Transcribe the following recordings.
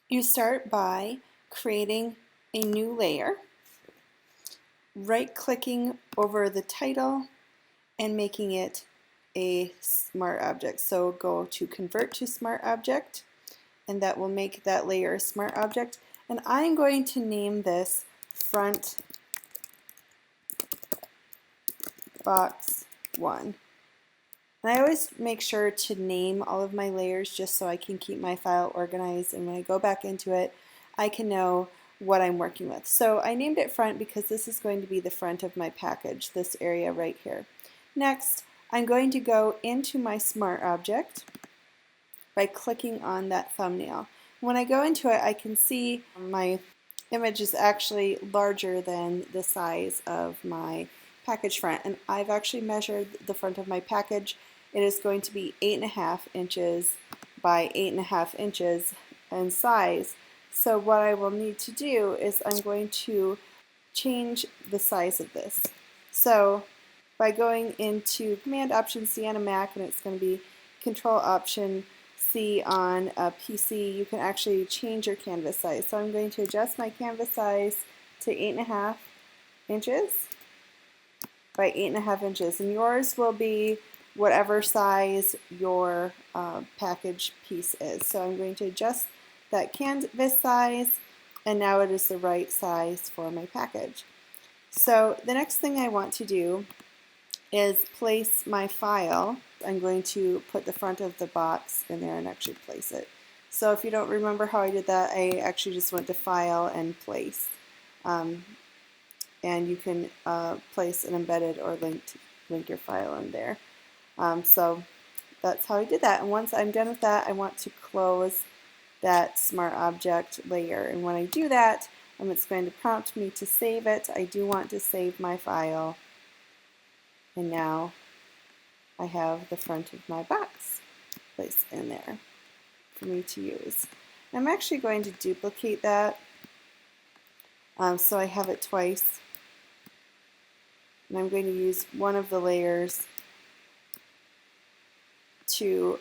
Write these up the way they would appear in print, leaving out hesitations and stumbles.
You start by creating a new layer, right-clicking over the title and making it a smart object. So go to convert to smart object, and that will make that layer a smart object. And I'm going to name this front box 1. And I always make sure to name all of my layers just so I can keep my file organized, and when I go back into it I can know what I'm working with. So I named it front because this is going to be the front of my package, this area right here. Next, I'm going to go into my smart object by clicking on that thumbnail. When I go into it, I can see my image is actually larger than the size of my package front, and I've actually measured the front of my package. It is going to be 8.5 inches by 8.5 inches in size. So what I will need to do is I'm going to change the size of this. So by going into Command Option C on a Mac, and it's going to be Control Option C on a PC, you can actually change your canvas size. So I'm going to adjust my canvas size to 8.5 inches by 8.5 inches, and yours will be whatever size your package piece is. So I'm going to adjust that canvas size, and now it is the right size for my package. So the next thing I want to do is place my file. I'm going to put the front of the box in there and actually place it. So if you don't remember how I did that, I actually just went to File and Place. And you can place an embedded or link your file in there. So that's how I did that. And once I'm done with that, I want to close that smart object layer. And when I do that, it's going to prompt me to save it. I do want to save my file. And now I have the front of my box placed in there for me to use. I'm actually going to duplicate that so I have it twice. And I'm going to use one of the layers to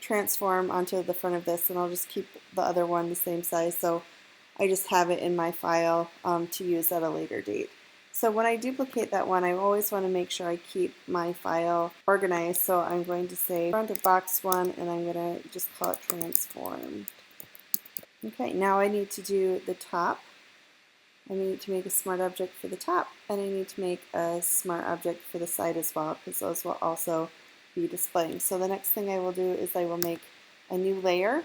transform onto the front of this, and I'll just keep the other one the same size so I just have it in my file to use at a later date. So when I duplicate that one, I always want to make sure I keep my file organized. So I'm going to say front of box 1, and I'm going to just call it transformed. Okay, now I need to do the top. I need to make a smart object for the top, and I need to make a smart object for the side as well, because those will also be displaying. So the next thing I will do is I will make a new layer.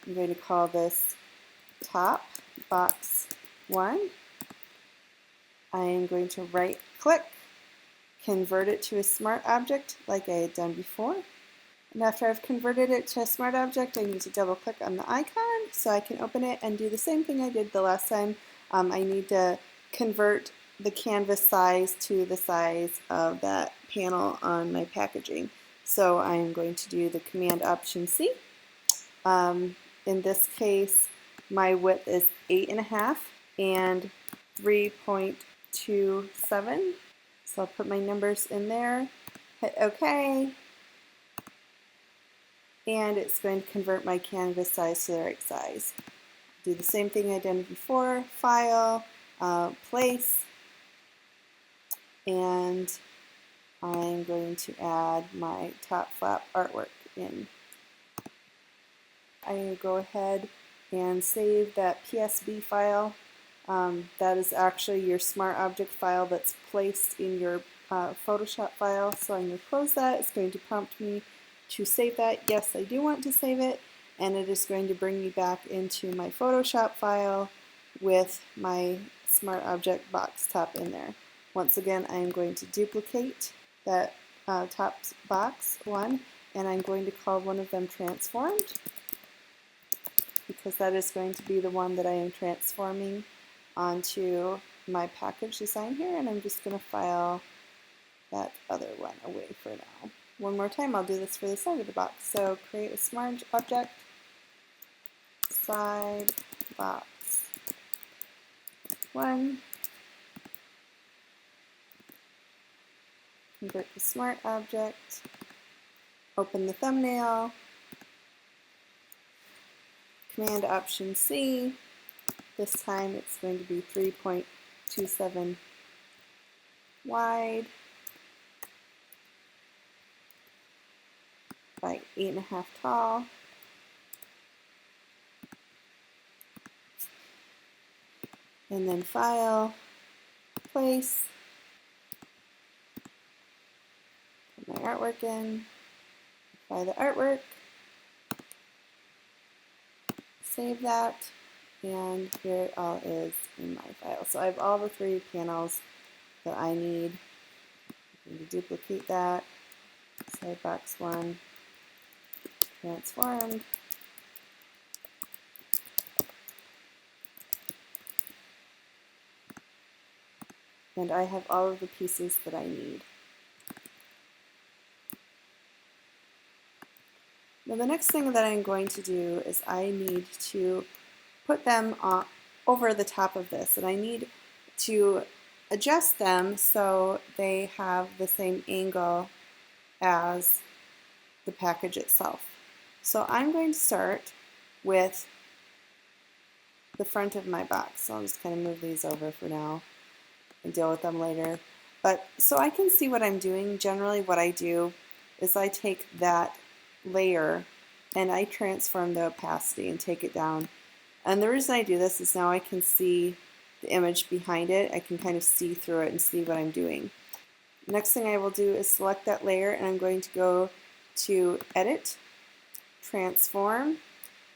I'm going to call this top box 1. I am going to right click, convert it to a smart object like I had done before. And after I've converted it to a smart object, I need to double click on the icon so I can open it and do the same thing I did the last time. I need to convert the canvas size to the size of that panel on my packaging. So I'm going to do the Command Option C. In this case, my width is 8.5 and 3.27. So I'll put my numbers in there, hit OK, and it's going to convert my canvas size to the right size. Do the same thing I did before, File, Place, and I'm going to add my top flap artwork in. I'm going to go ahead and save that PSB file. That is actually your smart object file that's placed in your Photoshop file. So I'm going to close that. It's going to prompt me to save that. Yes, I do want to save it, and it is going to bring me back into my Photoshop file with my smart object box top in there. Once again, I am going to duplicate that top box 1, and I'm going to call one of them transformed, because that is going to be the one that I am transforming onto my package design here, and I'm just going to file that other one away for now. One more time, I'll do this for the side of the box. So create a smart object, side box 1, convert to smart object, open the thumbnail, Command Option C. This time it's going to be 3.27 wide by 8.5 tall. And then File, Place, put my artwork in, apply the artwork, save that, and here it all is in my file. So I have all the 3 panels that I need. I'm going to duplicate that, side box 1, transformed, and I have all of the pieces that I need. Now the next thing that I'm going to do is I need to put them over the top of this, and I need to adjust them so they have the same angle as the package itself. So I'm going to start with the front of my box. So I'll just kind of move these over for now and deal with them later. But so I can see what I'm doing. Generally what I do is I take that layer and I transform the opacity and take it down. And the reason I do this is now I can see the image behind it. I can kind of see through it and see what I'm doing. Next thing I will do is select that layer, and I'm going to go to Edit, Transform,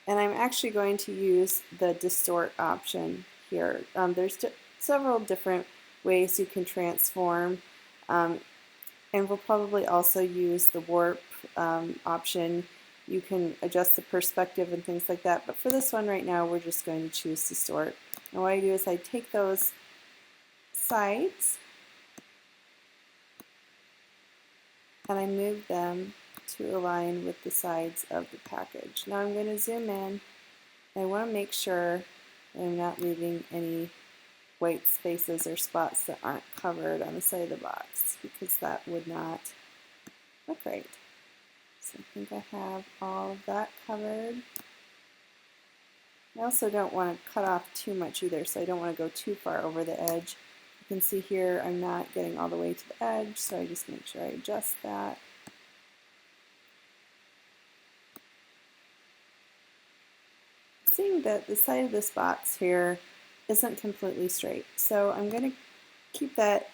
and I'm actually going to use the Distort option here. There's several different ways you can transform, and we'll probably also use the Warp option. You can adjust the perspective and things like that, but for this one right now we're just going to choose Distort. And what I do is I take those sides and I move them to align with the sides of the package. Now I'm going to zoom in, and I want to make sure that I'm not leaving any white spaces or spots that aren't covered on the side of the box, because that would not look right. So I think I have all of that covered. I also don't want to cut off too much either, so I don't want to go too far over the edge. You can see here I'm not getting all the way to the edge, so I just make sure I adjust that. Seeing that the side of this box here isn't completely straight, so I'm going to keep that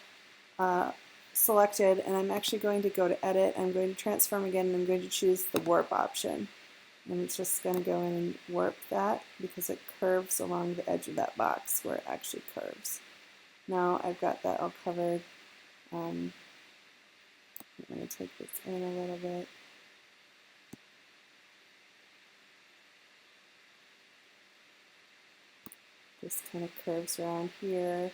selected, and I'm actually going to go to Edit. I'm going to transform again, and I'm going to choose the Warp option. And it's just going to go in and warp that because it curves along the edge of that box where it actually curves. Now I've got that all covered. I'm going to take this in a little bit. This kind of curves around here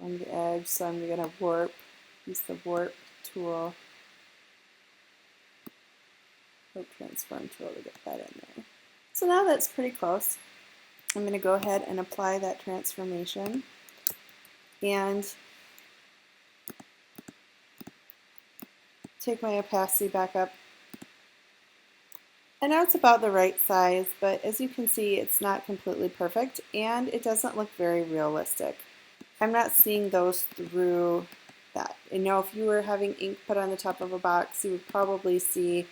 on the edge, so I'm going to warp, use the Warp tool, or Transform tool to get that in there. So now that's pretty close. I'm going to go ahead and apply that transformation, and take my opacity back up. And now it's about the right size, but as you can see, it's not completely perfect, and it doesn't look very realistic. I'm not seeing those through that. You know, if you were having ink put on the top of a box, you would probably see,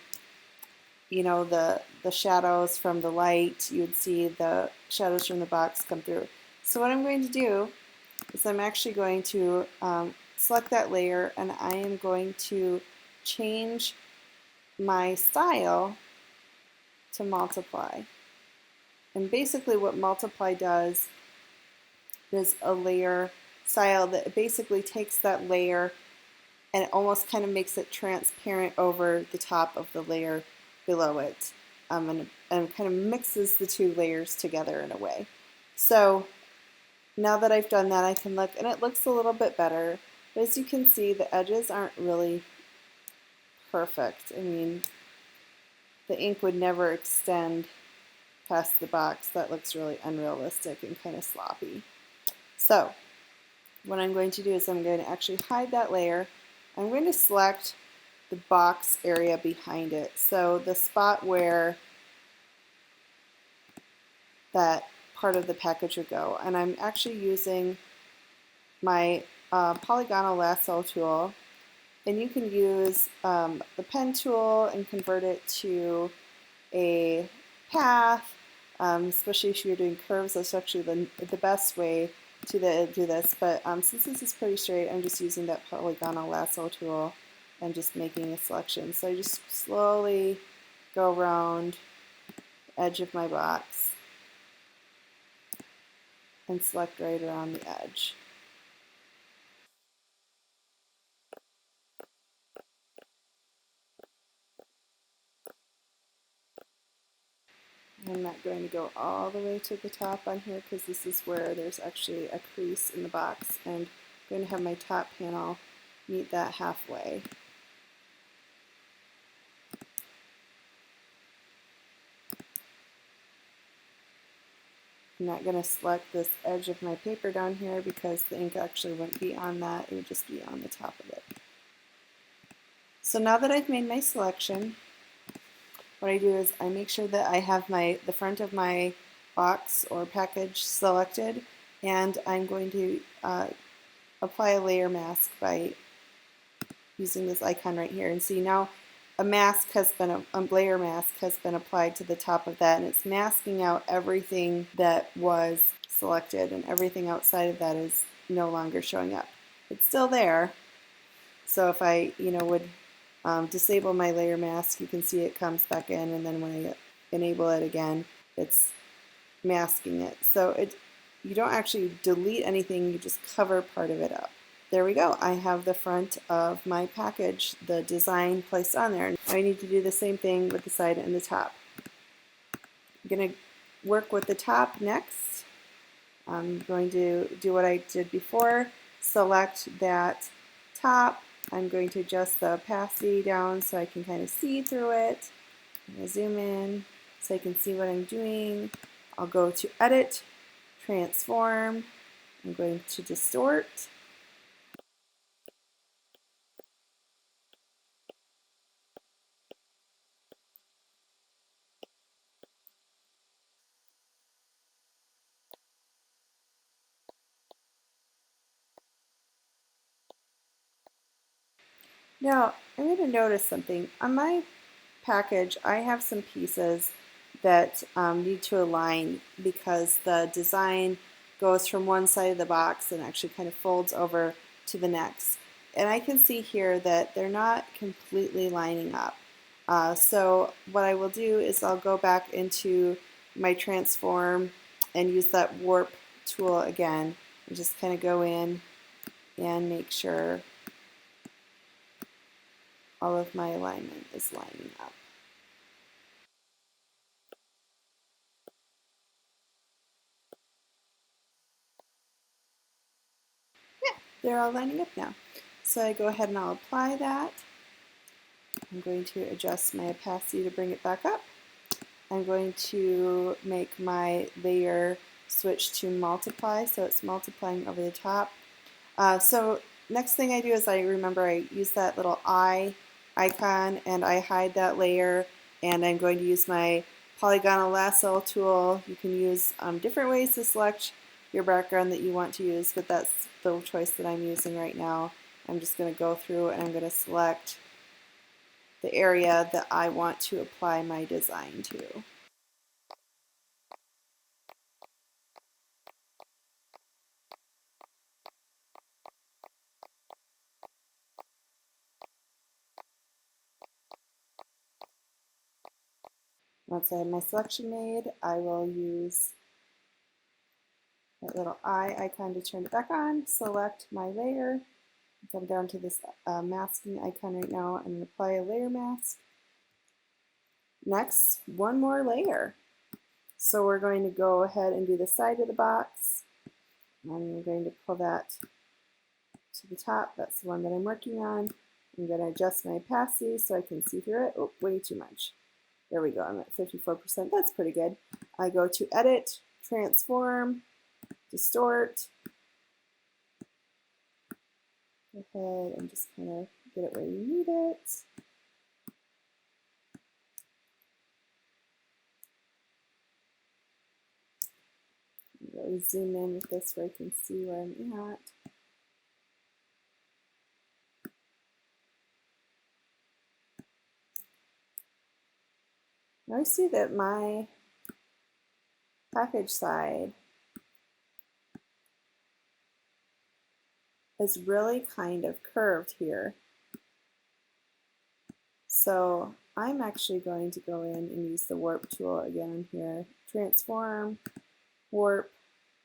you know, the shadows from the light. You would see the shadows from the box come through. So what I'm going to do is I'm actually going to select that layer, and I am going to change my style to multiply. And basically what multiply does is a layer style that basically takes that layer and it almost kind of makes it transparent over the top of the layer below it, and kind of mixes the two layers together in a way. So now that I've done that, I can look, and it looks a little bit better. But as you can see, the edges aren't really perfect. I mean, the ink would never extend past the box. That looks really unrealistic and kind of sloppy. So what I'm going to do is I'm going to actually hide that layer. I'm going to select the box area behind it. So the spot where that part of the package would go. And I'm actually using my polygonal lasso tool, and you can use the pen tool and convert it to a path, especially if you're doing curves. That's actually the best way to do this. But since this is pretty straight, I'm just using that polygonal lasso tool and just making a selection. So I just slowly go around the edge of my box and select right around the edge. I'm not going to go all the way to the top on here because this is where there's actually a crease in the box, and I'm going to have my top panel meet that halfway. I'm not going to select this edge of my paper down here because the ink actually wouldn't be on that, it would just be on the top of it. So now that I've made my selection, what I do is I make sure that I have the front of my box or package selected, and I'm going to apply a layer mask by using this icon right here. And see now a layer mask has been applied to the top of that, and it's masking out everything that was selected, and everything outside of that is no longer showing up. It's still there, so if I would disable my layer mask, you can see it comes back in, and then when I enable it again, it's masking it. So you don't actually delete anything, you just cover part of it up. There we go. I have the front of my package, the design placed on there. I need to do the same thing with the side and the top. I'm going to work with the top next. I'm going to do what I did before, select that top. I'm going to adjust the opacity down so I can kind of see through it. I'm going to zoom in so I can see what I'm doing. I'll go to Edit, Transform. I'm going to Distort. Now, I'm going to notice something. On my package, I have some pieces that need to align because the design goes from one side of the box and actually kind of folds over to the next. And I can see here that they're not completely lining up. So what I will do is I'll go back into my transform and use that warp tool again and just kind of go in and make sure all of my alignment is lining up. Yeah, they're all lining up now. So I go ahead and I'll apply that. I'm going to adjust my opacity to bring it back up. I'm going to make my layer switch to multiply, so it's multiplying over the top. So next thing I do is I use that little eye icon and I hide that layer, and I'm going to use my polygonal lasso tool. You can use different ways to select your background that you want to use, but that's the choice that I'm using right now. I'm just going to go through and I'm going to select the area that I want to apply my design to. Once I have my selection made, I will use that little eye icon to turn it back on, select my layer, come down to this masking icon right now and apply a layer mask. Next, one more layer. So we're going to go ahead and do the side of the box. I'm going to pull that to the top. That's the one that I'm working on. I'm going to adjust my opacity so I can see through it. Oh, way too much. There we go. I'm at 54%. That's pretty good. I go to Edit, Transform, Distort. Go ahead and just kind of get it where you need it. really zoom in with this where I can see where I'm at. Now I see that my package side is really kind of curved here. So I'm actually going to go in and use the warp tool again here. Transform, warp.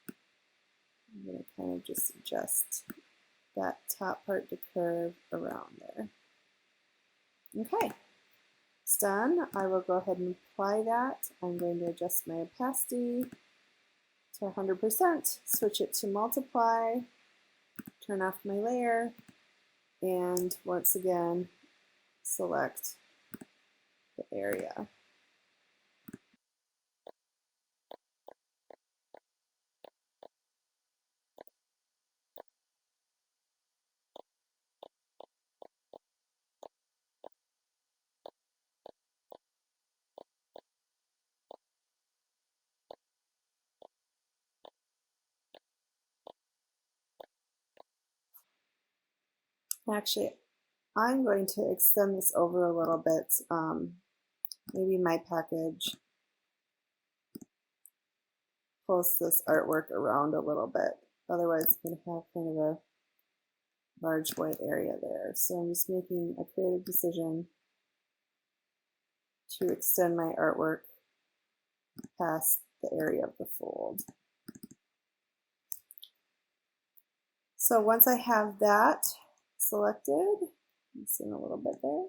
I'm going to kind of just adjust that top part to curve around there. Okay, it's done. I will go ahead and apply that. I'm going to adjust my opacity to 100%, switch it to multiply, turn off my layer, and once again select the area. Actually, I'm going to extend this over a little bit. Maybe my package pulls this artwork around a little bit. Otherwise, it's going to have kind of a large white area there. So I'm just making a creative decision to extend my artwork past the area of the fold. So once I have that selected, let's see a little bit there,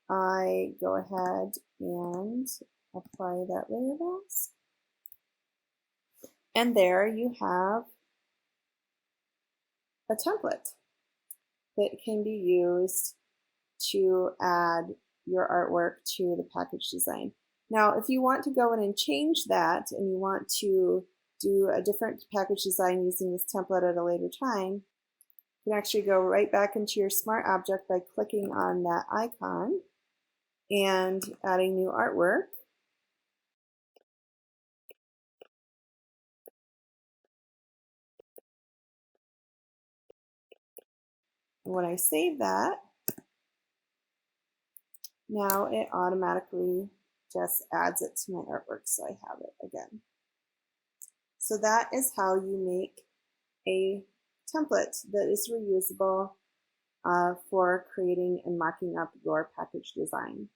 I go ahead and apply that layer mask. And there you have a template that can be used to add your artwork to the package design. Now, if you want to go in and change that and you want to do a different package design using this template at a later time, you can actually go right back into your smart object by clicking on that icon and adding new artwork. And when I save that, now it automatically just adds it to my artwork, so I have it again. So that is how you make a template that is reusable for creating and mocking up your package design.